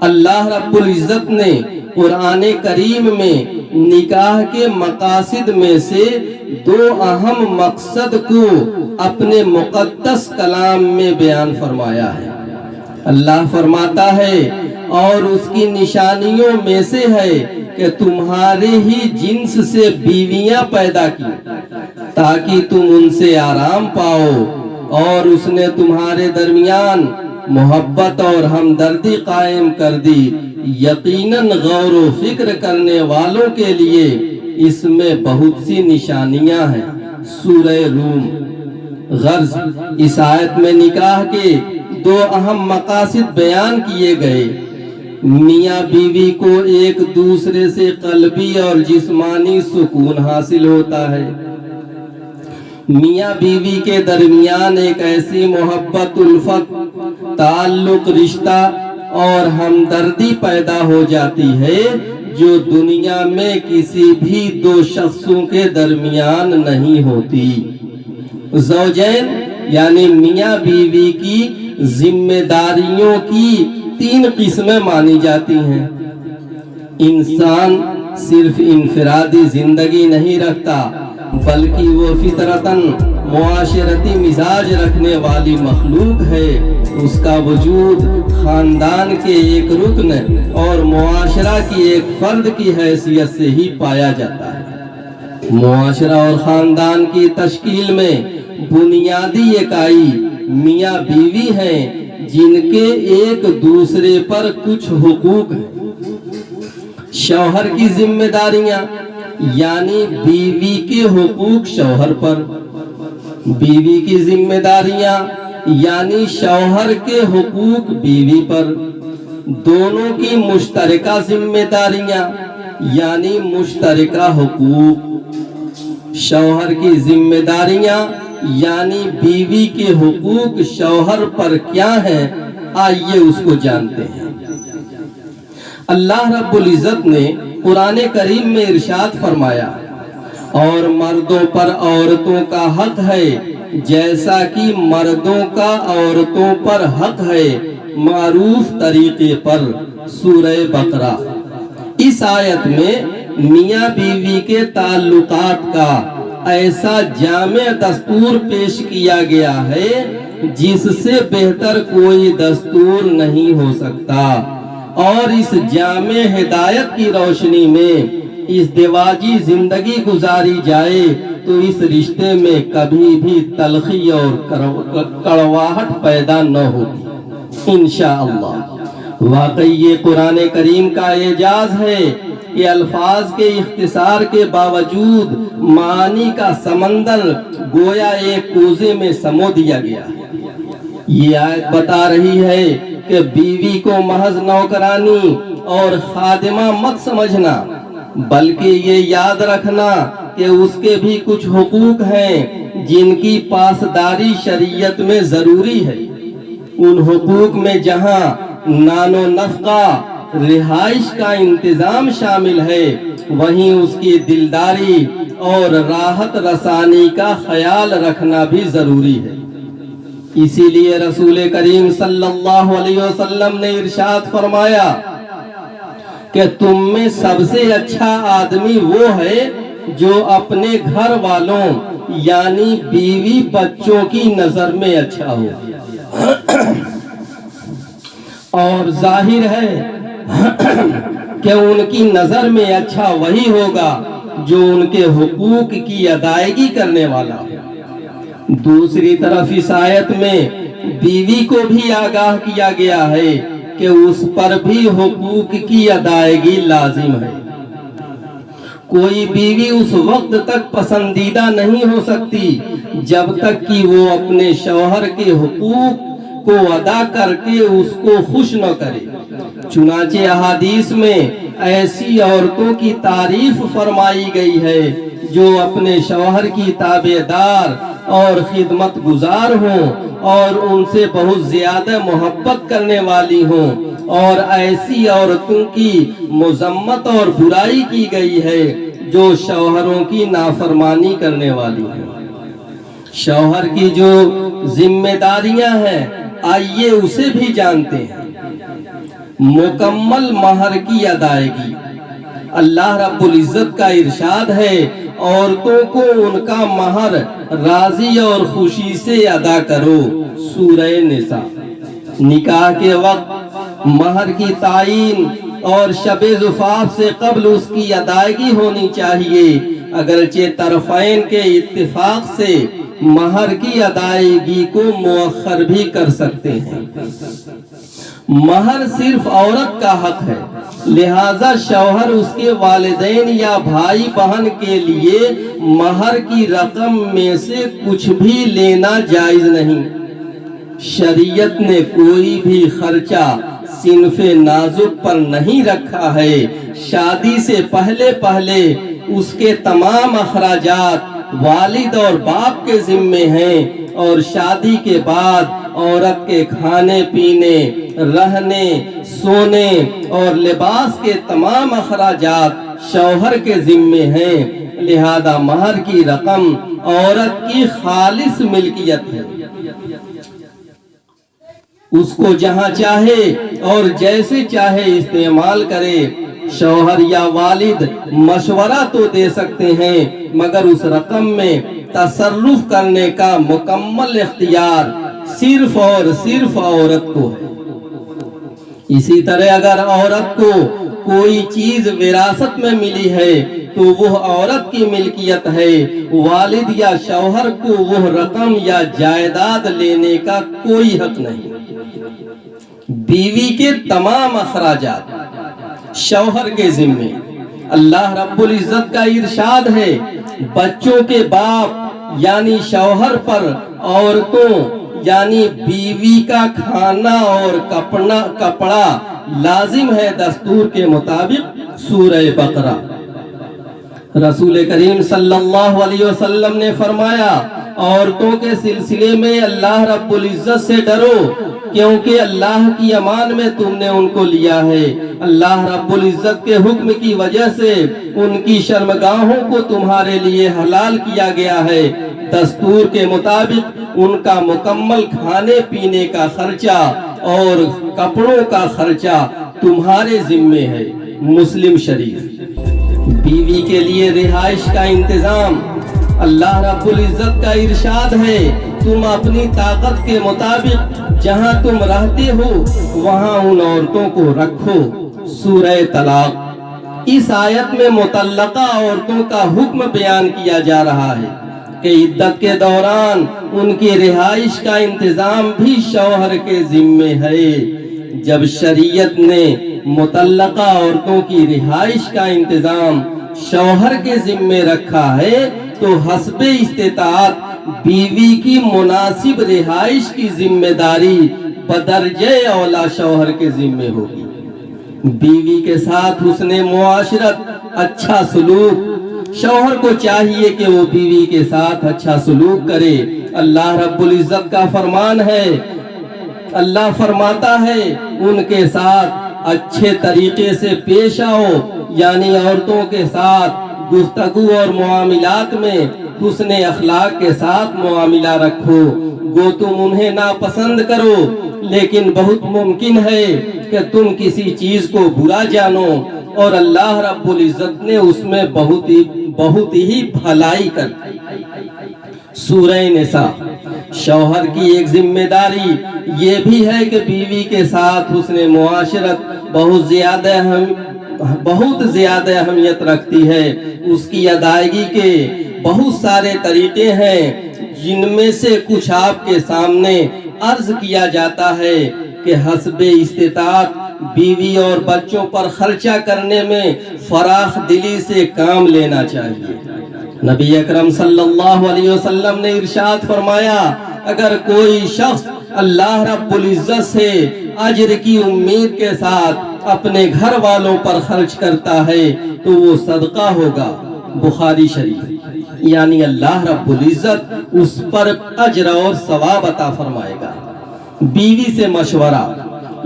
اللہ رب العزت نے قرآن کریم میں نکاح کے مقاصد میں سے 2 اہم مقصد کو اپنے مقدس کلام میں بیان فرمایا ہے۔ اللہ فرماتا ہے اور اس کی نشانیوں میں سے ہے کہ تمہارے ہی جنس سے بیویاں پیدا کی تاکہ تم ان سے آرام پاؤ، اور اس نے تمہارے درمیان محبت اور ہمدردی قائم کر دی۔ یقیناً غور و فکر کرنے والوں کے لیے اس میں بہت سی نشانیاں ہیں۔ سورہ روم۔ غرض اس آیت میں نکاح کے 2 اہم مقاصد بیان کیے گئے۔ میاں بیوی کو ایک دوسرے سے قلبی اور جسمانی سکون حاصل ہوتا ہے۔ میاں بیوی کے درمیان ایک ایسی محبت، الفت، تعلق، رشتہ اور ہمدردی پیدا ہو جاتی ہے جو دنیا میں کسی بھی 2 شخصوں کے درمیان نہیں ہوتی۔ زوجین یعنی میاں بیوی کی ذمہ داریوں کی 3 قسمیں مانی جاتی ہیں۔ انسان صرف انفرادی زندگی نہیں رکھتا بلکہ وہ فطرتاً معاشرتی مزاج رکھنے والی مخلوق ہے۔ اس کا وجود خاندان کے ایک رکن اور معاشرہ کی ایک فرد کی حیثیت سے ہی پایا جاتا ہے۔ معاشرہ اور خاندان کی تشکیل میں بنیادی اکائی میاں بیوی ہیں جن کے ایک دوسرے پر کچھ حقوق ہیں۔ شوہر کی ذمہ داریاں یعنی بیوی کے حقوق شوہر پر، بیوی کی ذمہ داریاں یعنی شوہر کے حقوق بیوی پر، دونوں کی مشترکہ ذمہ داریاں یعنی مشترکہ حقوق۔ شوہر کی ذمہ داریاں یعنی بیوی کے حقوق شوہر پر کیا ہیں، آئیے اس کو جانتے ہیں۔ اللہ رب العزت نے قرآن کریم میں ارشاد فرمایا، اور مردوں پر عورتوں کا حق ہے جیسا کہ مردوں کا عورتوں پر حق ہے معروف طریقے پر۔ سورہ بقرہ۔ اس آیت میں میاں بیوی کے تعلقات کا ایسا جامع دستور پیش کیا گیا ہے جس سے بہتر کوئی دستور نہیں ہو سکتا، اور اس جامع ہدایت کی روشنی میں ازدواجی زندگی گزاری جائے تو اس رشتے میں کبھی بھی تلخی اور کڑواہٹ پیدا نہ ہوگی انشاءاللہ۔ واقعی یہ قرآن کریم کا اعجاز ہے کہ الفاظ کے اختصار کے باوجود معانی کا سمندر گویا ایک کوزے میں سمو دیا گیا ہے۔ یہ آیت بتا رہی ہے کہ بیوی کو محض نوکرانی اور خادمہ مت سمجھنا، بلکہ یہ یاد رکھنا کہ اس کے بھی کچھ حقوق ہیں جن کی پاسداری شریعت میں ضروری ہے۔ ان حقوق میں جہاں نان و نفقہ، رہائش کا انتظام شامل ہے، وہیں اس کی دلداری اور راحت رسانی کا خیال رکھنا بھی ضروری ہے۔ اسی لیے رسول کریم صلی اللہ علیہ وسلم نے ارشاد فرمایا کہ تم میں سب سے اچھا آدمی وہ ہے جو اپنے گھر والوں یعنی بیوی بچوں کی نظر میں اچھا ہو، اور ظاہر ہے کہ ان کی نظر میں اچھا وہی ہوگا جو ان کے حقوق کی ادائیگی کرنے والا ہو۔ دوسری طرف اس آیت میں بیوی کو بھی آگاہ کیا گیا ہے کہ اس پر بھی حقوق کی ادائیگی لازم ہے۔ کوئی بیوی اس وقت تک پسندیدہ نہیں ہو سکتی جب تک کہ وہ اپنے شوہر کے حقوق کو ادا کر کے اس کو خوش نہ کرے۔ چنانچہ احادیث میں ایسی عورتوں کی تعریف فرمائی گئی ہے جو اپنے شوہر کی تابعدار اور خدمت گزار ہوں اور ان سے بہت زیادہ محبت کرنے والی ہوں، اور ایسی عورتوں کی مذمت اور برائی کی گئی ہے جو شوہروں کی نافرمانی کرنے والی ہیں۔ شوہر کی جو ذمہ داریاں ہیں آئیے اسے بھی جانتے ہیں۔ مکمل مہر کی ادائیگی۔ اللہ رب العزت کا ارشاد ہے عورتوں کو ان کا مہر راضی اور خوشی سے ادا کرو، سورہ نساء۔ نکاح کے وقت مہر کی تعین اور شب زفاف سے قبل اس کی ادائیگی ہونی چاہیے، اگرچہ طرفین کے اتفاق سے مہر کی ادائیگی کو مؤخر بھی کر سکتے ہیں۔ مہر صرف عورت کا حق ہے، لہذا شوہر اس کے والدین یا بھائی بہن کے لیے مہر کی رقم میں سے کچھ بھی لینا جائز نہیں۔ شریعت نے کوئی بھی خرچہ صنف نازک پر نہیں رکھا ہے۔ شادی سے پہلے اس کے تمام اخراجات والد اور باپ کے ذمے ہیں، اور شادی کے بعد عورت کے کھانے پینے، رہنے، سونے اور لباس کے تمام اخراجات شوہر کے ذمے ہیں، لہذا مہر کی رقم عورت کی خالص ملکیت ہے۔ اس کو جہاں چاہے اور جیسے چاہے استعمال کرے۔ شوہر یا والد مشورہ تو دے سکتے ہیں، مگر اس رقم میں تصرف کرنے کا مکمل اختیار صرف اور صرف عورت کو ہے۔ اسی طرح اگر عورت کو کوئی چیز وراثت میں ملی ہے تو وہ عورت کی ملکیت ہے، والد یا شوہر کو وہ رقم یا جائیداد لینے کا کوئی حق نہیں۔ بیوی کے تمام اخراجات شوہر کے ذمے۔ اللہ رب العزت کا ارشاد ہے بچوں کے باپ یعنی شوہر پر عورتوں یعنی بیوی کا کھانا اور کپڑا لازم ہے دستور کے مطابق، سورہ بقرہ۔ رسول کریم صلی اللہ علیہ وسلم نے فرمایا عورتوں کے سلسلے میں اللہ رب العزت سے ڈرو، کیونکہ اللہ کی امان میں تم نے ان کو لیا ہے۔ اللہ رب العزت کے حکم کی وجہ سے ان کی شرمگاہوں کو تمہارے لیے حلال کیا گیا ہے۔ دستور کے مطابق ان کا مکمل کھانے پینے کا خرچہ اور کپڑوں کا خرچہ تمہارے ذمے ہے، مسلم شریف۔ بیوی کے لیے رہائش کا انتظام۔ اللہ رب العزت کا ارشاد ہے تم اپنی طاقت کے مطابق جہاں تم رہتے ہو وہاں ان عورتوں کو رکھو، سورہ طلاق۔ اس آیت میں مطلقہ عورتوں کا حکم بیان کیا جا رہا ہے کہ عدت کے دوران ان کی رہائش کا انتظام بھی شوہر کے ذمے ہے۔ جب شریعت نے مطلقہ عورتوں کی رہائش کا انتظام شوہر کے ذمے رکھا ہے تو حسب استطاعت بیوی کی مناسب رہائش کی ذمہ داری بدرجہ اولا شوہر کے ذمے ہوگی۔ بیوی کے ساتھ حسن معاشرت، اچھا سلوک۔ شوہر کو چاہیے کہ وہ بیوی کے ساتھ اچھا سلوک کرے۔ اللہ رب العزت کا فرمان ہے، اللہ فرماتا ہے ان کے ساتھ اچھے طریقے سے پیش آؤ، یعنی عورتوں کے ساتھ گفتگو اور معاملات میں حسن اخلاق کے ساتھ معاملہ رکھو۔ گو تم انہیں ناپسند کرو، لیکن بہت ممکن ہے کہ تم کسی چیز کو برا جانو، اور اللہ رب العزت نے اس میں بہت ہی بھلائی کر دی۔ سورہ نساء۔ شوہر کی ایک ذمہ داری یہ بھی ہے کہ بیوی کے ساتھ حسن معاشرت بہت زیادہ اہمیت رکھتی ہے۔ اس کی ادائیگی کے بہت سارے طریقے ہیں، جن میں سے کچھ آپ کے سامنے عرض کیا جاتا ہے کہ حسب استطاعت بیوی اور بچوں پر خرچہ کرنے میں فراخ دلی سے کام لینا چاہیے۔ نبی اکرم صلی اللہ علیہ وسلم نے ارشاد فرمایا اگر کوئی شخص اللہ رب العزت سے اجر کی امید کے ساتھ اپنے گھر والوں پر خرچ کرتا ہے تو وہ صدقہ ہوگا، بخاری شریف۔ یعنی اللہ رب العزت اس پر اجر اور ثواب عطا فرمائے گا۔ بیوی سے مشورہ،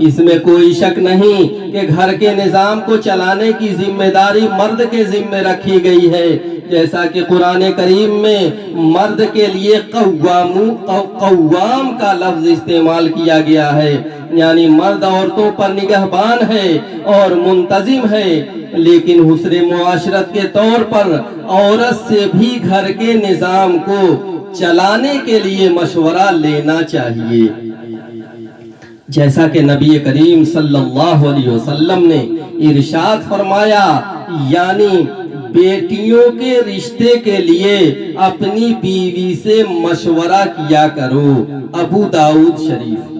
اس میں کوئی شک نہیں کہ گھر کے نظام کو چلانے کی ذمہ داری مرد کے ذمہ رکھی گئی ہے، جیسا کہ قرآن کریم میں مرد کے لیے قوام کا لفظ استعمال کیا گیا ہے۔ یعنی مرد عورتوں پر نگہبان ہے اور منتظم ہے، لیکن حسن معاشرت کے طور پر عورت سے بھی گھر کے نظام کو چلانے کے لیے مشورہ لینا چاہیے۔ جیسا کہ نبی کریم صلی اللہ علیہ وسلم نے ارشاد فرمایا، یعنی بیٹیوں کے رشتے کے لیے اپنی بیوی سے مشورہ کیا کرو۔ ابو داؤد شریف۔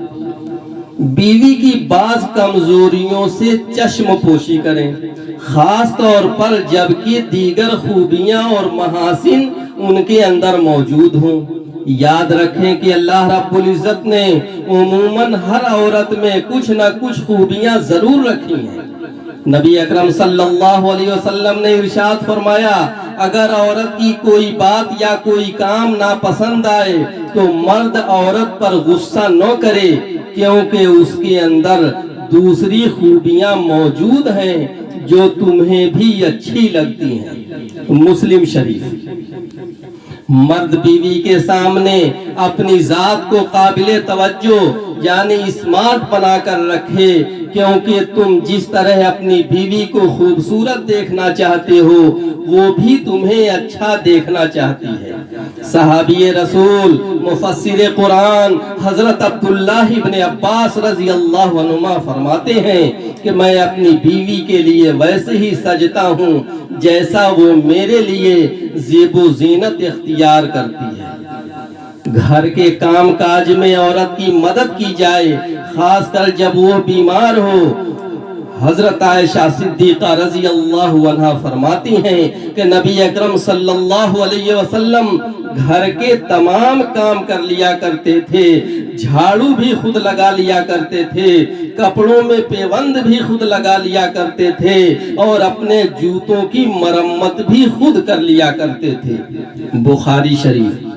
بیوی کی بعض کمزوریوں سے چشم پوشی کریں، خاص طور پر جبکہ دیگر خوبیاں اور محاسن ان کے اندر موجود ہوں۔ یاد رکھیں کہ اللہ رب العزت نے عموماً ہر عورت میں کچھ نہ کچھ خوبیاں ضرور رکھی ہیں۔ نبی اکرم صلی اللہ علیہ وسلم نے ارشاد فرمایا، اگر عورت کی کوئی بات یا کوئی کام ناپسند آئے تو مرد عورت پر غصہ نہ کرے، کیونکہ اس کے اندر دوسری خوبیاں موجود ہیں جو تمہیں بھی اچھی لگتی ہیں۔ مسلم شریف۔ مرد بیوی کے سامنے اپنی ذات کو قابل توجہ یعنی اسمارٹ بنا کر رکھے، کیونکہ تم جس طرح اپنی بیوی کو خوبصورت دیکھنا چاہتے ہو وہ بھی تمہیں اچھا دیکھنا چاہتی ہے۔ صحابی رسول مفسر قرآن حضرت عبداللہ ابن عباس رضی اللہ عنہما فرماتے ہیں کہ میں اپنی بیوی کے لیے ویسے ہی سجتا ہوں جیسا وہ میرے لیے زیب و زینت اختیار کرتی ہے۔ گھر کے کام کاج میں عورت کی مدد کی جائے، خاص کر جب وہ بیمار ہو۔ حضرت عائشہ صدیقہ رضی اللہ عنہا فرماتی ہیں کہ نبی اکرم صلی اللہ علیہ وسلم گھر کے تمام کام کر لیا کرتے تھے، جھاڑو بھی خود لگا لیا کرتے تھے، کپڑوں میں پیوند بھی خود لگا لیا کرتے تھے اور اپنے جوتوں کی مرمت بھی خود کر لیا کرتے تھے۔ بخاری شریف۔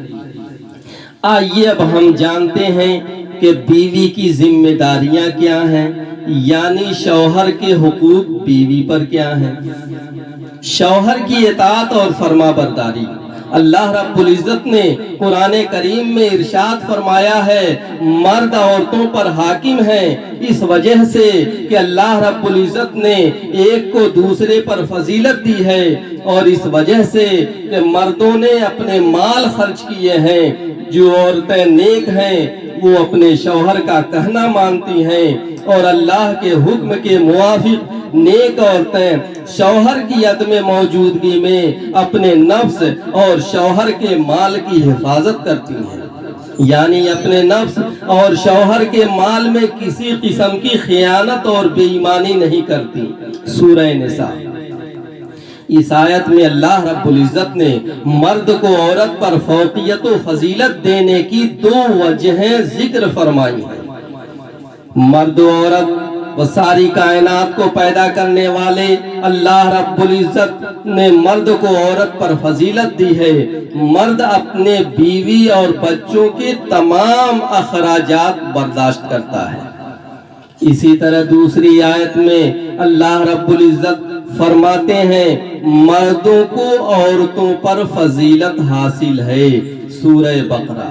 آئیے اب ہم جانتے ہیں کہ بیوی کی ذمہ داریاں کیا ہیں، یعنی شوہر کے حقوق بیوی پر کیا ہیں۔ شوہر کی اطاعت اور فرما برداری۔ اللہ رب العزت نے قرآن کریم میں ارشاد فرمایا ہے، مرد عورتوں پر حاکم ہیں، اس وجہ سے کہ اللہ رب العزت نے ایک کو دوسرے پر فضیلت دی ہے، اور اس وجہ سے کہ مردوں نے اپنے مال خرچ کیے ہیں۔ جو عورتیں نیک ہیں وہ اپنے شوہر کا کہنا مانتی ہیں، اور اللہ کے حکم کے موافق نیک عورتیں شوہر کی عدم موجودگی میں اپنے نفس اور شوہر کے مال کی حفاظت کرتی ہیں، یعنی اپنے نفس اور شوہر کے مال میں کسی قسم کی خیانت اور بے ایمانی نہیں کرتی۔ سورہ نساء۔ اس آیت میں اللہ رب العزت نے مرد کو عورت پر فوقیت و فضیلت دینے کی دو وجہیں ذکر فرمائی ہیں۔ مرد و عورت و ساری کائنات کو پیدا کرنے والے اللہ رب العزت نے مرد کو عورت پر فضیلت دی ہے۔ مرد اپنے بیوی اور بچوں کے تمام اخراجات برداشت کرتا ہے۔ اسی طرح دوسری آیت میں اللہ رب العزت فرماتے ہیں، مردوں کو عورتوں پر فضیلت حاصل ہے۔ سورہ بقرہ۔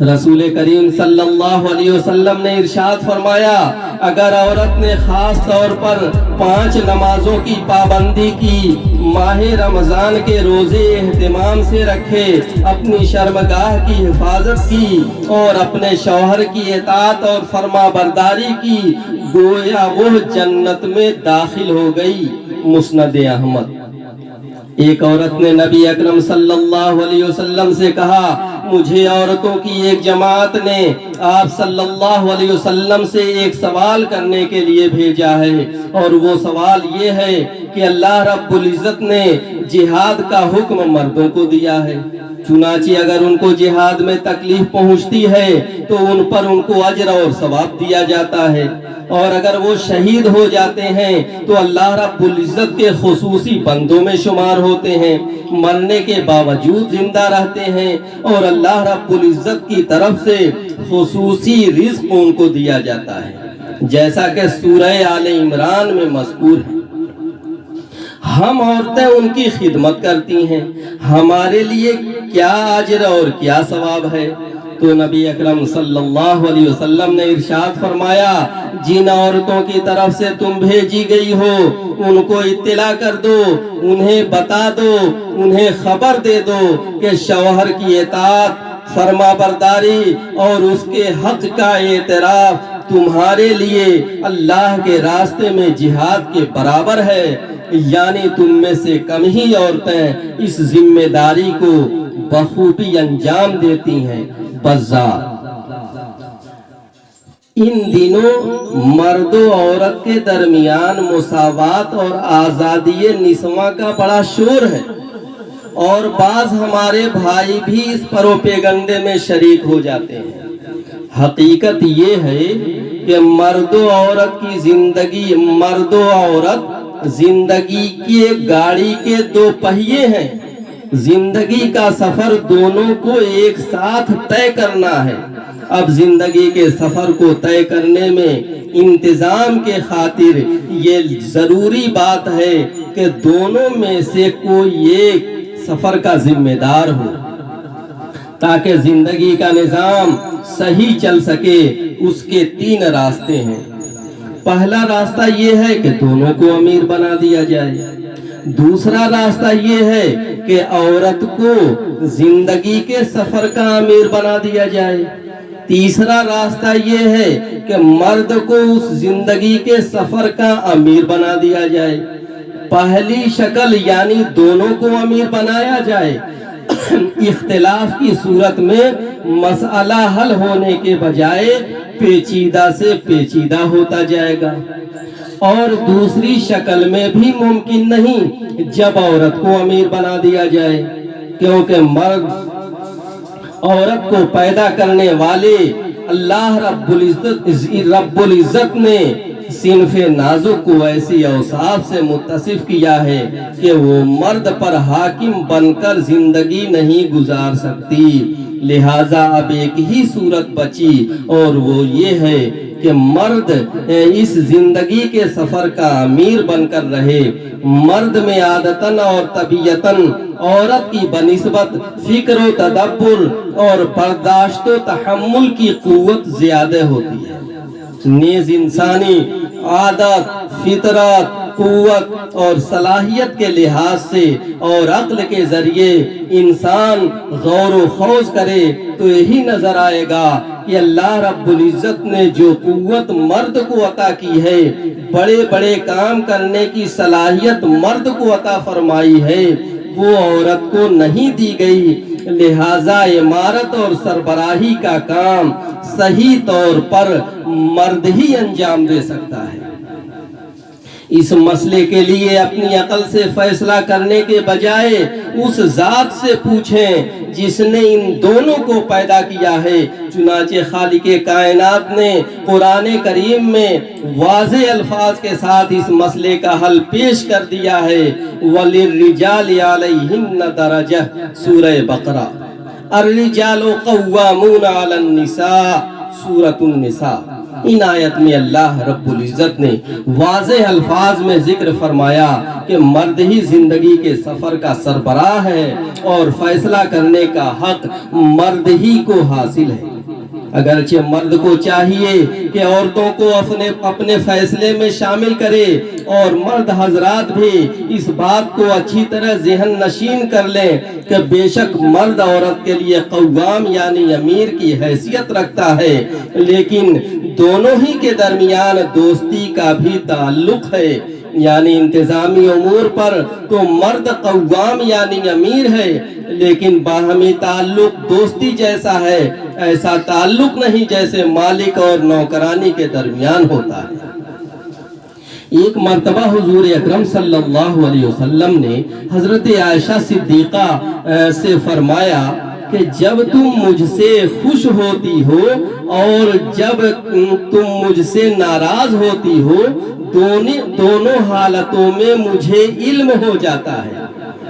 رسول کریم صلی اللہ علیہ وسلم نے ارشاد فرمایا، اگر عورت نے خاص طور پر 5 نمازوں کی پابندی کی، ماہ رمضان کے روزے اہتمام سے رکھے، اپنی شرمگاہ کی حفاظت کی اور اپنے شوہر کی اطاعت اور فرما برداری کی، گویا وہ جنت میں داخل ہو گئی۔ مسند احمد۔ ایک عورت نے نبی اکرم صلی اللہ علیہ وسلم سے کہا، مجھے عورتوں کی ایک جماعت نے آپ صلی اللہ علیہ وسلم سے ایک سوال کرنے کے لیے بھیجا ہے، اور وہ سوال یہ ہے کہ اللہ رب العزت نے جہاد کا حکم مردوں کو دیا ہے، چنانچہ اگر ان کو جہاد میں تکلیف پہنچتی ہے تو ان پر ان کو اجر اور ثواب دیا جاتا ہے، اور اگر وہ شہید ہو جاتے ہیں تو اللہ رب العزت کے خصوصی بندوں میں شمار ہوتے ہیں، مرنے کے باوجود زندہ رہتے ہیں، اور اللہ رب العزت کی طرف سے خصوصی رزق ان کو دیا جاتا ہے، جیسا کہ سورہ آل عمران میں مذکور ہے۔ ہم عورتیں ان کی خدمت کرتی ہیں، ہمارے لیے کیا اجر اور کیا ثواب ہے؟ تو نبی اکرم صلی اللہ علیہ وسلم نے ارشاد فرمایا جن عورتوں کی طرف سے تم بھیجی گئی ہو ان کو اطلاع کر دو، انہیں بتا دو، انہیں خبر دے دو کہ شوہر کی اطاعت، فرما برداری اور اس کے حق کا اعتراف تمہارے لیے اللہ کے راستے میں جہاد کے برابر ہے، یعنی تم میں سے کم ہی عورتیں اس ذمہ داری کو بخوبی انجام دیتی ہیں۔ بزار ان دنوں مرد و عورت کے درمیان مساوات اور آزادی نسواں کا بڑا شور ہے، اور بعض ہمارے بھائی بھی اس پروپیگنڈے میں شریک ہو جاتے ہیں۔ حقیقت یہ ہے کہ مرد و عورت کی زندگی، مرد و عورت زندگی کی ایک گاڑی کے دو پہیے ہیں۔ زندگی کا سفر دونوں کو ایک ساتھ طے کرنا ہے۔ اب زندگی کے سفر کو طے کرنے میں انتظام کے خاطر یہ ضروری بات ہے کہ دونوں میں سے کوئی ایک سفر کا ذمہ دار ہو، تاکہ زندگی کا نظام صحیح چل سکے۔ اس کے تین راستے ہیں۔ پہلا راستہ یہ ہے کہ دونوں کو امیر بنا دیا جائے۔ دوسرا راستہ یہ ہے کہ عورت کو زندگی کے سفر کا امیر بنا دیا جائے۔ تیسرا راستہ یہ ہے کہ مرد کو اس زندگی کے سفر کا امیر بنا دیا جائے۔ پہلی شکل یعنی دونوں کو امیر بنایا جائے، اختلاف کی صورت میں مسئلہ حل ہونے کے بجائے پیچیدہ سے پیچیدہ ہوتا جائے گا، اور دوسری شکل میں بھی ممکن نہیں جب عورت کو امیر بنا دیا جائے، کیونکہ مرد عورت کو پیدا کرنے والے اللہ رب العزت نے صنف نازک کو ایسی اوصاف سے متصف کیا ہے کہ وہ مرد پر حاکم بن کر زندگی نہیں گزار سکتی۔ لہٰذا اب ایک ہی صورت بچی، اور وہ یہ ہے کہ مرد اس زندگی کے سفر کا امیر بن کر رہے۔ مرد میں عادتاً اور طبیعتاً عورت کی بنسبت فکر و تدبر اور برداشت و تحمل کی قوت زیادہ ہوتی ہے۔ نیز انسانی عادت، فطرت، قوت اور صلاحیت کے لحاظ سے اور عقل کے ذریعے انسان غور و خوض کرے تو یہی نظر آئے گا کہ اللہ رب العزت نے جو قوت مرد کو عطا کی ہے، بڑے بڑے کام کرنے کی صلاحیت مرد کو عطا فرمائی ہے، وہ عورت کو نہیں دی گئی۔ لہٰذا امارت اور سربراہی کا کام صحیح طور پر مرد ہی انجام دے سکتا ہے۔ اس مسئلے کے لیے اپنی عقل سے فیصلہ کرنے کے بجائے اس ذات سے پوچھیں جس نے ان دونوں کو پیدا کیا ہے۔ چنانچہ خالق کائنات نے قرآن کریم میں واضح الفاظ کے ساتھ اس مسئلے کا حل پیش کر دیا ہے۔ وَلِلرِّجَالِ عَلَيْهِنَّ دَرَجَةٌ سورہ بقرہ۔ الرجال قوامون علی النساء سورۃ النساء۔ ان آیت میں اللہ رب العزت نے واضح الفاظ میں ذکر فرمایا کہ مرد ہی زندگی کے سفر کا سربراہ ہے اور فیصلہ کرنے کا حق مرد ہی کو حاصل ہے۔ اگرچہ مرد کو چاہیے کہ عورتوں کو اپنے فیصلے میں شامل کرے، اور مرد حضرات بھی اس بات کو اچھی طرح ذہن نشین کر لیں کہ بے شک مرد عورت کے لیے قوام یعنی امیر کی حیثیت رکھتا ہے، لیکن دونوں ہی کے درمیان دوستی کا بھی تعلق ہے۔ یعنی انتظامی امور پر تو مرد قوام یعنی امیر ہے، لیکن باہمی تعلق دوستی جیسا ہے، ایسا تعلق نہیں جیسے مالک اور نوکرانی کے درمیان ہوتا ہے۔ ایک مرتبہ حضور اکرم صلی اللہ علیہ وسلم نے حضرت عائشہ صدیقہ سے فرمایا کہ جب تم مجھ سے خوش ہوتی ہو اور جب تم مجھ سے ناراض ہوتی ہو، دونوں حالتوں میں مجھے علم ہو جاتا ہے،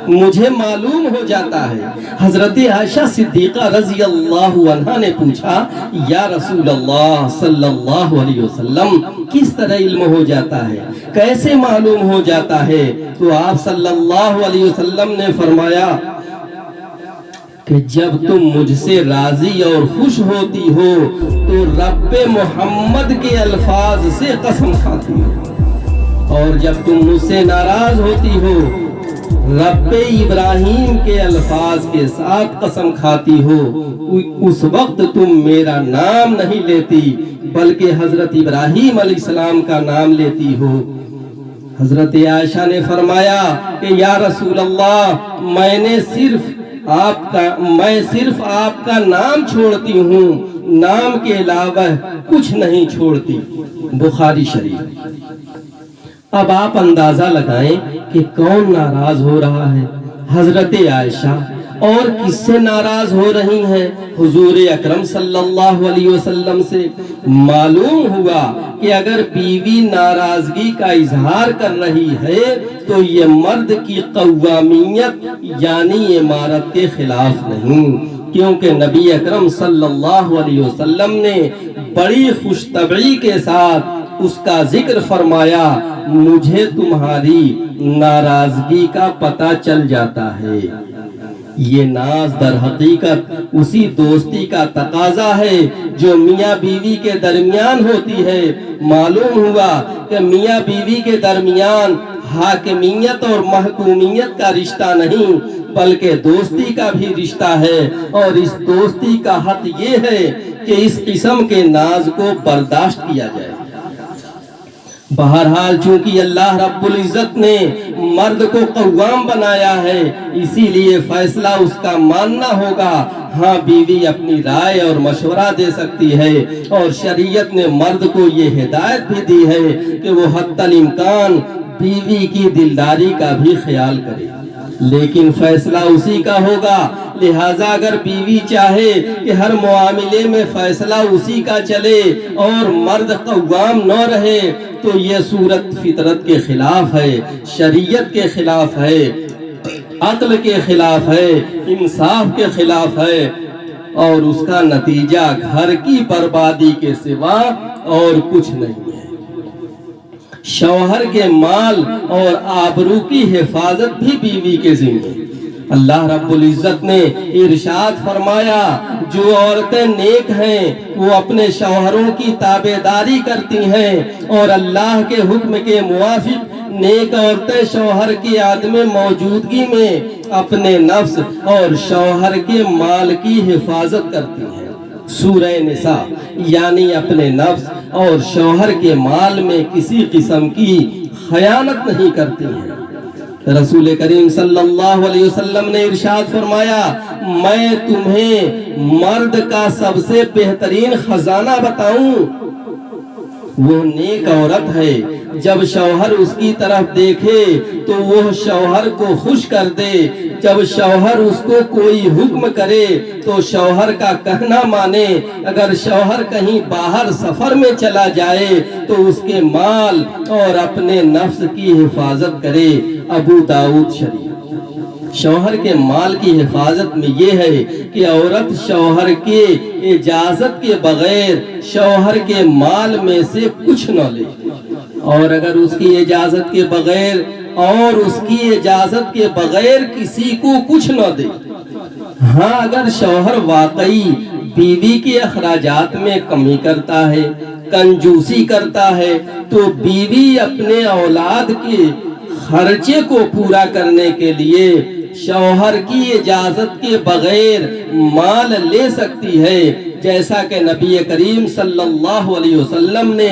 مجھے معلوم ہو جاتا ہے۔ حضرت عائشہ صدیقہ رضی اللہ عنہا نے پوچھا، یا رسول اللہ صلی اللہ علیہ وسلم کس طرح علم ہو جاتا ہے، کیسے معلوم ہو جاتا ہے؟ تو آپ صلی اللہ علیہ وسلم نے فرمایا کہ جب تم مجھ سے راضی اور خوش ہوتی ہو تو رب محمد کے الفاظ سے قسم کھاتی ہو، اور جب تم مجھ سے ناراض ہوتی ہو رب ابراہیم کے الفاظ کے ساتھ قسم کھاتی ہو۔ اس وقت تم میرا نام نہیں لیتی بلکہ حضرت ابراہیم علیہ السلام کا نام لیتی ہو۔ حضرت عائشہ نے فرمایا کہ یا رسول اللہ، میں صرف آپ کا نام چھوڑتی ہوں، نام کے علاوہ کچھ نہیں چھوڑتی۔ بخاری شریف۔ اب آپ اندازہ لگائیں کہ کون ناراض ہو رہا ہے؟ حضرت عائشہ۔ اور کس سے ناراض ہو رہی ہیں؟ حضور اکرم صلی اللہ علیہ وسلم سے۔ معلوم ہوا کہ اگر بیوی ناراضگی کا اظہار کر رہی ہے تو یہ مرد کی قوامیت یعنی امارت کے خلاف نہیں، کیونکہ نبی اکرم صلی اللہ علیہ وسلم نے بڑی خوش طبعی کے ساتھ اس کا ذکر فرمایا، مجھے تمہاری ناراضگی کا پتہ چل جاتا ہے۔ یہ ناز در حقیقت اسی دوستی کا تقاضا ہے جو میاں بیوی کے درمیان ہوتی ہے۔ معلوم ہوا کہ میاں بیوی کے درمیان حاکمیت اور محکومیت کا رشتہ نہیں بلکہ دوستی کا بھی رشتہ ہے، اور اس دوستی کا حق یہ ہے کہ اس قسم کے ناز کو برداشت کیا جائے۔ بہرحال چونکہ اللہ رب العزت نے مرد کو قوام بنایا ہے، اسی لیے فیصلہ اس کا ماننا ہوگا۔ ہاں، بیوی اپنی رائے اور مشورہ دے سکتی ہے، اور شریعت نے مرد کو یہ ہدایت بھی دی ہے کہ وہ حتی الامکان بیوی کی دلداری کا بھی خیال کرے، لیکن فیصلہ اسی کا ہوگا۔ لہٰذا اگر بیوی چاہے کہ ہر معاملے میں فیصلہ اسی کا چلے اور مرد قوام نہ رہے تو یہ صورت فطرت کے خلاف ہے، شریعت کے خلاف ہے، عقل کے خلاف ہے، انصاف کے خلاف ہے، اور اس کا نتیجہ گھر کی بربادی کے سوا اور کچھ نہیں ہے۔ شوہر کے مال اور آبرو کی حفاظت بھی بیوی کے ذمہ۔ اللہ رب العزت نے ارشاد فرمایا، جو عورتیں نیک ہیں وہ اپنے شوہروں کی تابعداری کرتی ہیں، اور اللہ کے حکم کے موافق نیک عورتیں شوہر کی عدم موجودگی میں اپنے نفس اور شوہر کے مال کی حفاظت کرتی ہیں۔ سورہ نساء۔ یعنی اپنے نفس اور شوہر کے مال میں کسی قسم کی خیانت نہیں کرتی ہیں۔ رسول کریم صلی اللہ علیہ وسلم نے ارشاد فرمایا، میں تمہیں مرد کا سب سے بہترین خزانہ بتاؤں؟ وہ نیک عورت ہے جب شوہر اس کی طرف دیکھے تو وہ شوہر کو خوش کر دے، جب شوہر اس کو کوئی حکم کرے تو شوہر کا کہنا مانے، اگر شوہر کہیں باہر سفر میں چلا جائے تو اس کے مال اور اپنے نفس کی حفاظت کرے۔ ابو داؤد شریف۔ شوہر کے مال کی حفاظت میں یہ ہے کہ عورت شوہر کے اجازت کے بغیر شوہر کے مال میں سے کچھ نہ لے، اور اگر اس کی اجازت کے بغیر کسی کو کچھ نہ دے۔ ہاں، اگر شوہر واقعی بیوی کے اخراجات میں کمی کرتا ہے، کنجوسی کرتا ہے، تو بیوی اپنے اولاد کے خرچے کو پورا کرنے کے لیے شوہر کی اجازت کے بغیر مال لے سکتی ہے، جیسا کہ نبی کریم صلی اللہ علیہ وسلم نے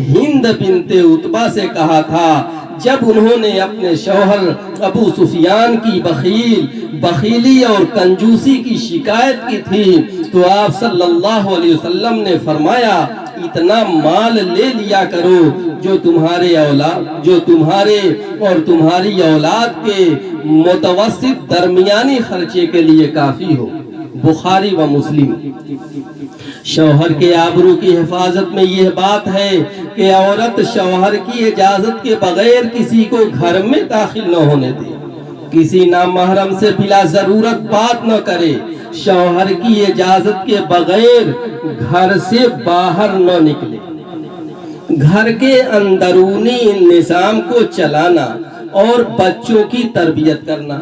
ہند بنت عتبہ سے کہا تھا جب انہوں نے اپنے شوہر ابو سفیان کی بخیلی اور کنجوسی کی شکایت کی تھی، تو آپ صلی اللہ علیہ وسلم نے فرمایا، اتنا مال لے لیا کرو جو تمہارے اور تمہاری اولاد کے متوسط درمیانی خرچے کے لیے کافی ہو۔ بخاری و مسلم۔ شوہر کے آبرو کی حفاظت میں یہ بات ہے کہ عورت شوہر کی اجازت کے بغیر کسی کو گھر میں داخل نہ ہونے دے، کسی نامحرم سے بلا ضرورت بات نہ کرے، شوہر کی اجازت کے بغیر گھر سے باہر نہ نکلے۔ گھر کے اندرونی نظام کو چلانا اور بچوں کی تربیت کرنا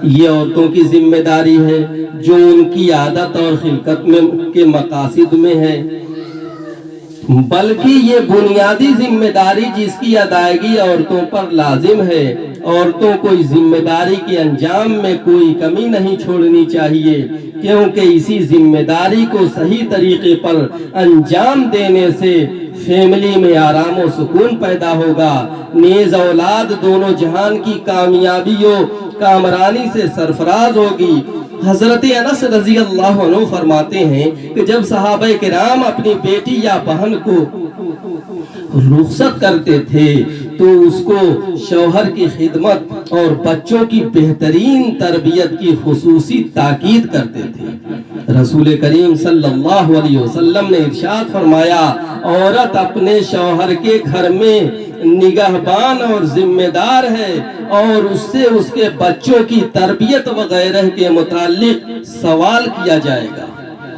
یہ عورتوں کی ذمہ داری ہے جو ان کی عادت اور خلقت میں کے مقاصد میں ہے، بلکہ یہ بنیادی ذمہ داری جس کی ادائیگی عورتوں پر لازم ہے۔ عورتوں کو اس ذمہ داری کے انجام میں کوئی کمی نہیں چھوڑنی چاہیے، کیونکہ اسی ذمہ داری کو صحیح طریقے پر انجام دینے سے فیملی میں آرام و سکون پیدا ہوگا، نیز اولاد دونوں جہان کی کامیابی و کامرانی سے سرفراز ہوگی۔ حضرت انس رضی اللہ عنہ فرماتے ہیں کہ جب صحابہ کرام اپنی بیٹی یا بہن کو رخصت کرتے تھے تو اس کو شوہر کی خدمت اور بچوں کی بہترین تربیت کی خصوصی تاکید کرتے تھے۔ رسول کریم صلی اللہ علیہ وسلم نے ارشاد فرمایا، عورت اپنے شوہر کے گھر میں نگہبان اور ذمہ دار ہے اور اس سے اس کے بچوں کی تربیت وغیرہ کے متعلق سوال کیا جائے گا۔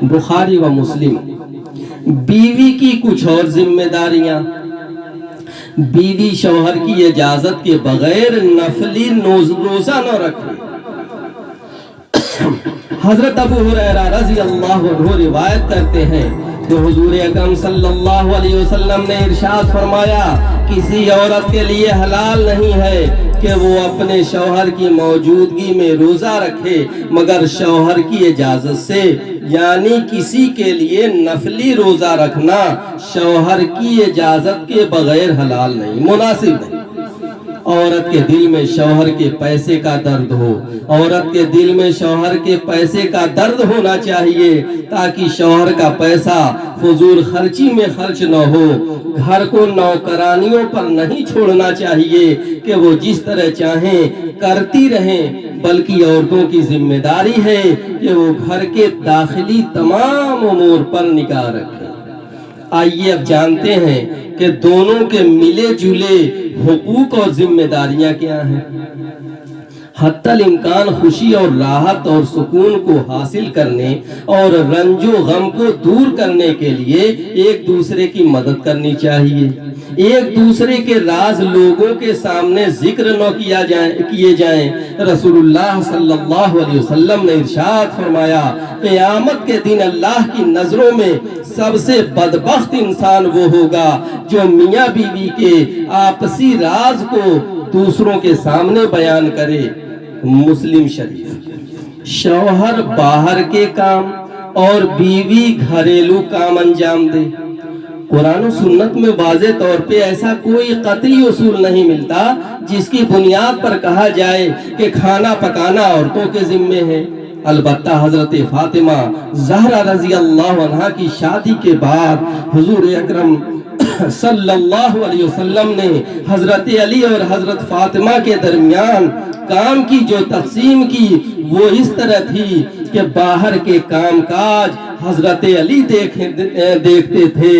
بخاری و مسلم۔ بیوی کی کچھ اور ذمہ داریاں۔ بیوی شوہر کی اجازت کے بغیر نفلی روزہ نہ رکھے۔ حضرت ابو ہریرہ رضی اللہ عنہ روایت کرتے ہیں کہ حضور اکرم صلی اللہ علیہ وسلم نے ارشاد فرمایا، کسی عورت کے لیے حلال نہیں ہے کہ وہ اپنے شوہر کی موجودگی میں روزہ رکھے مگر شوہر کی اجازت سے، یعنی کسی کے لیے نفلی روزہ رکھنا شوہر کی اجازت کے بغیر حلال نہیں، مناسب نہیں۔ عورت کے دل میں شوہر کے پیسے کا درد ہو، عورت کے دل میں شوہر کے پیسے کا درد ہونا چاہیے تاکہ شوہر کا پیسہ فضول خرچی میں خرچ نہ ہو۔ گھر کو نوکرانیوں پر نہیں چھوڑنا چاہیے کہ وہ جس طرح چاہیں کرتی رہیں، بلکہ عورتوں کی ذمہ داری ہے کہ وہ گھر کے داخلی تمام امور پر نگاہ رکھیں۔ آئیے اب جانتے ہیں کہ دونوں کے ملے جلے حقوق اور ذمہ داریاں کیا ہیں۔ حتی الامکان خوشی اور راحت اور سکون کو حاصل کرنے اور رنج و غم کو دور کرنے کے لیے ایک دوسرے کی مدد کرنی چاہیے۔ ایک دوسرے کے راز لوگوں کے سامنے ذکر نہ کیے جائیں۔ رسول اللہ صلی اللہ علیہ وسلم نے ارشاد فرمایا، قیامت کے دن اللہ کی نظروں میں سب سے بدبخت انسان وہ ہوگا جو میاں بیوی کے آپسی راز کو دوسروں کے سامنے بیان کرے۔ مسلم شریف۔ شوہر باہر کے کام اور بیوی گھریلو کام انجام دے۔ قرآن و سنت میں واضح طور پہ ایسا کوئی قطعی اصول نہیں ملتا جس کی بنیاد پر کہا جائے کہ کھانا پکانا عورتوں کے ذمے ہے۔ البتہ حضرت فاطمہ زہرا رضی اللہ عنہا کی شادی کے بعد حضور اکرم صلی اللہ علیہ وسلم نے حضرت علی اور حضرت فاطمہ کے درمیان کام کی جو تقسیم کی وہ اس طرح تھی کہ باہر کے کام کاج حضرت علی دیکھتے تھے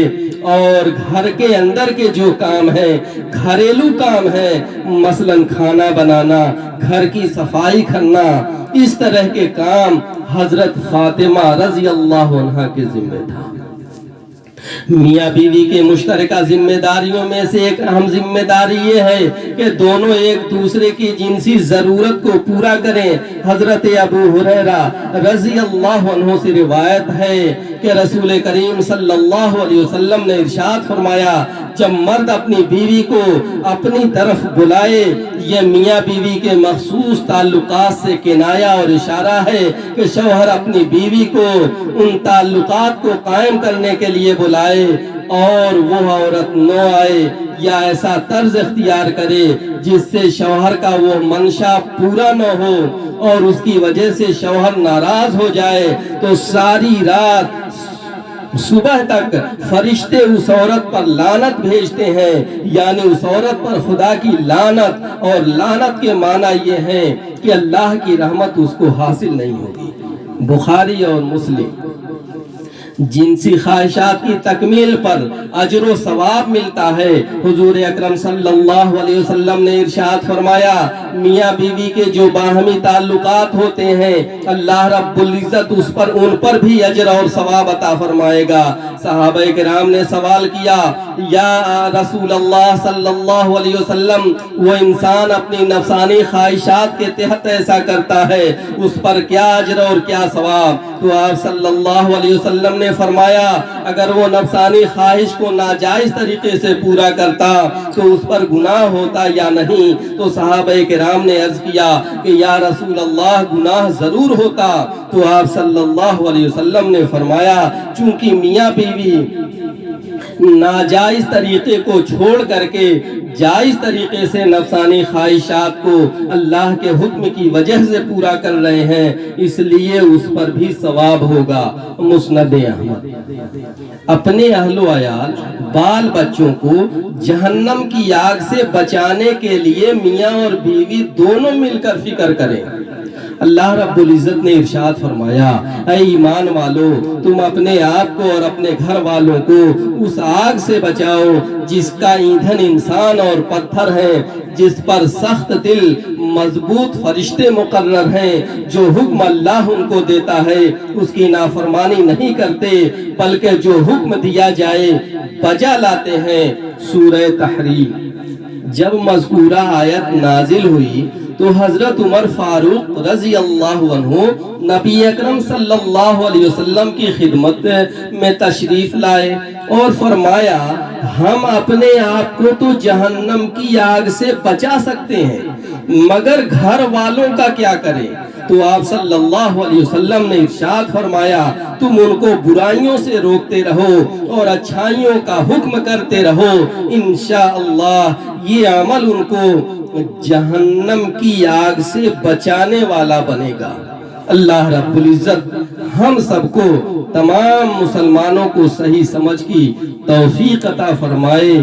اور گھر کے اندر کے جو کام ہے گھریلو کام ہے، مثلا کھانا بنانا، گھر کی صفائی کرنا، اس طرح کے کام حضرت فاطمہ رضی اللہ عنہا کے ذمہ تھا۔ میاں بیوی کے مشترکہ ذمہ داریوں میں سے ایک اہم ذمہ داری یہ ہے کہ دونوں ایک دوسرے کی جنسی ضرورت کو پورا کریں۔ حضرت ابو ہریرہ رضی اللہ عنہ سے روایت ہے کہ رسول کریم صلی اللہ علیہ وسلم نے ارشاد فرمایا، جب مرد اپنی بیوی کو اپنی طرف بلائے، یہ میاں بیوی کے مخصوص تعلقات سے کنایا اور اشارہ ہے کہ شوہر اپنی بیوی کو ان تعلقات کو قائم کرنے کے لیے بلائے اور وہ عورت نہ آئے یا ایسا طرز اختیار کرے جس سے شوہر کا وہ منشا پورا نہ ہو اور اس کی وجہ سے شوہر ناراض ہو جائے تو ساری رات صبح تک فرشتے اس عورت پر لعنت بھیجتے ہیں، یعنی اس عورت پر خدا کی لعنت، اور لعنت کے معنی یہ ہے کہ اللہ کی رحمت اس کو حاصل نہیں ہوگی۔ بخاری اور مسلم۔ جنسی خواہشات کی تکمیل پر اجر و ثواب ملتا ہے۔ حضور اکرم صلی اللہ علیہ وسلم نے ارشاد فرمایا، میاں بیوی کے جو باہمی تعلقات ہوتے ہیں اللہ رب العزت ان پر بھی اجر اور ثواب عطا فرمائے گا۔ صحابہ کرام نے سوال کیا، یا رسول اللہ صلی اللہ علیہ وسلم، وہ انسان اپنی نفسانی خواہشات کے تحت ایسا کرتا ہے، اس پر کیا اجر اور کیا ثواب؟ تو آپ صلی اللہ علیہ وسلم نے فرمایا، اگر وہ نفسانی خواہش کو ناجائز طریقے سے پورا کرتا تو اس پر گناہ ہوتا یا نہیں؟ تو صحابہ کرام نے عرض کیا کہ یا رسول اللہ گناہ ضرور ہوتا۔ تو آپ صلی اللہ علیہ وسلم نے فرمایا، چونکہ میاں بیوی ناجائز طریقے کو چھوڑ کر کے جائز طریقے سے نفسانی خواہشات کو اللہ کے حکم کی وجہ سے پورا کر رہے ہیں، اس لیے اس پر بھی ثواب ہوگا۔ مسند احمد۔ اپنے اہل و عیال بال بچوں کو جہنم کی آگ سے بچانے کے لیے میاں اور بیوی دونوں مل کر فکر کریں۔ اللہ رب العزت نے ارشاد فرمایا، اے ایمان والو، تم اپنے آپ کو اور اپنے گھر والوں کو اس آگ سے بچاؤ جس کا ایندھن انسان اور پتھر ہے، جس پر سخت دل مضبوط فرشتے مقرر ہیں، جو حکم اللہ ان کو دیتا ہے اس کی نافرمانی نہیں کرتے، بلکہ جو حکم دیا جائے بجا لاتے ہیں۔ سورہ تحریم۔ جب مذکورہ آیت نازل ہوئی تو حضرت عمر فاروق رضی اللہ عنہ نبی اکرم صلی اللہ علیہ وسلم کی خدمت میں تشریف لائے اور فرمایا، ہم اپنے آپ کو تو جہنم کی آگ سے بچا سکتے ہیں، مگر گھر والوں کا کیا کریں؟ تو آپ صلی اللہ علیہ وسلم نے ارشاد فرمایا، تم ان کو برائیوں سے روکتے رہو اور اچھائیوں کا حکم کرتے رہو، انشاءاللہ یہ عمل ان کو جہنم کی آگ سے بچانے والا بنے گا۔ اللہ رب العزت ہم سب کو، تمام مسلمانوں کو صحیح سمجھ کی توفیق عطا فرمائے۔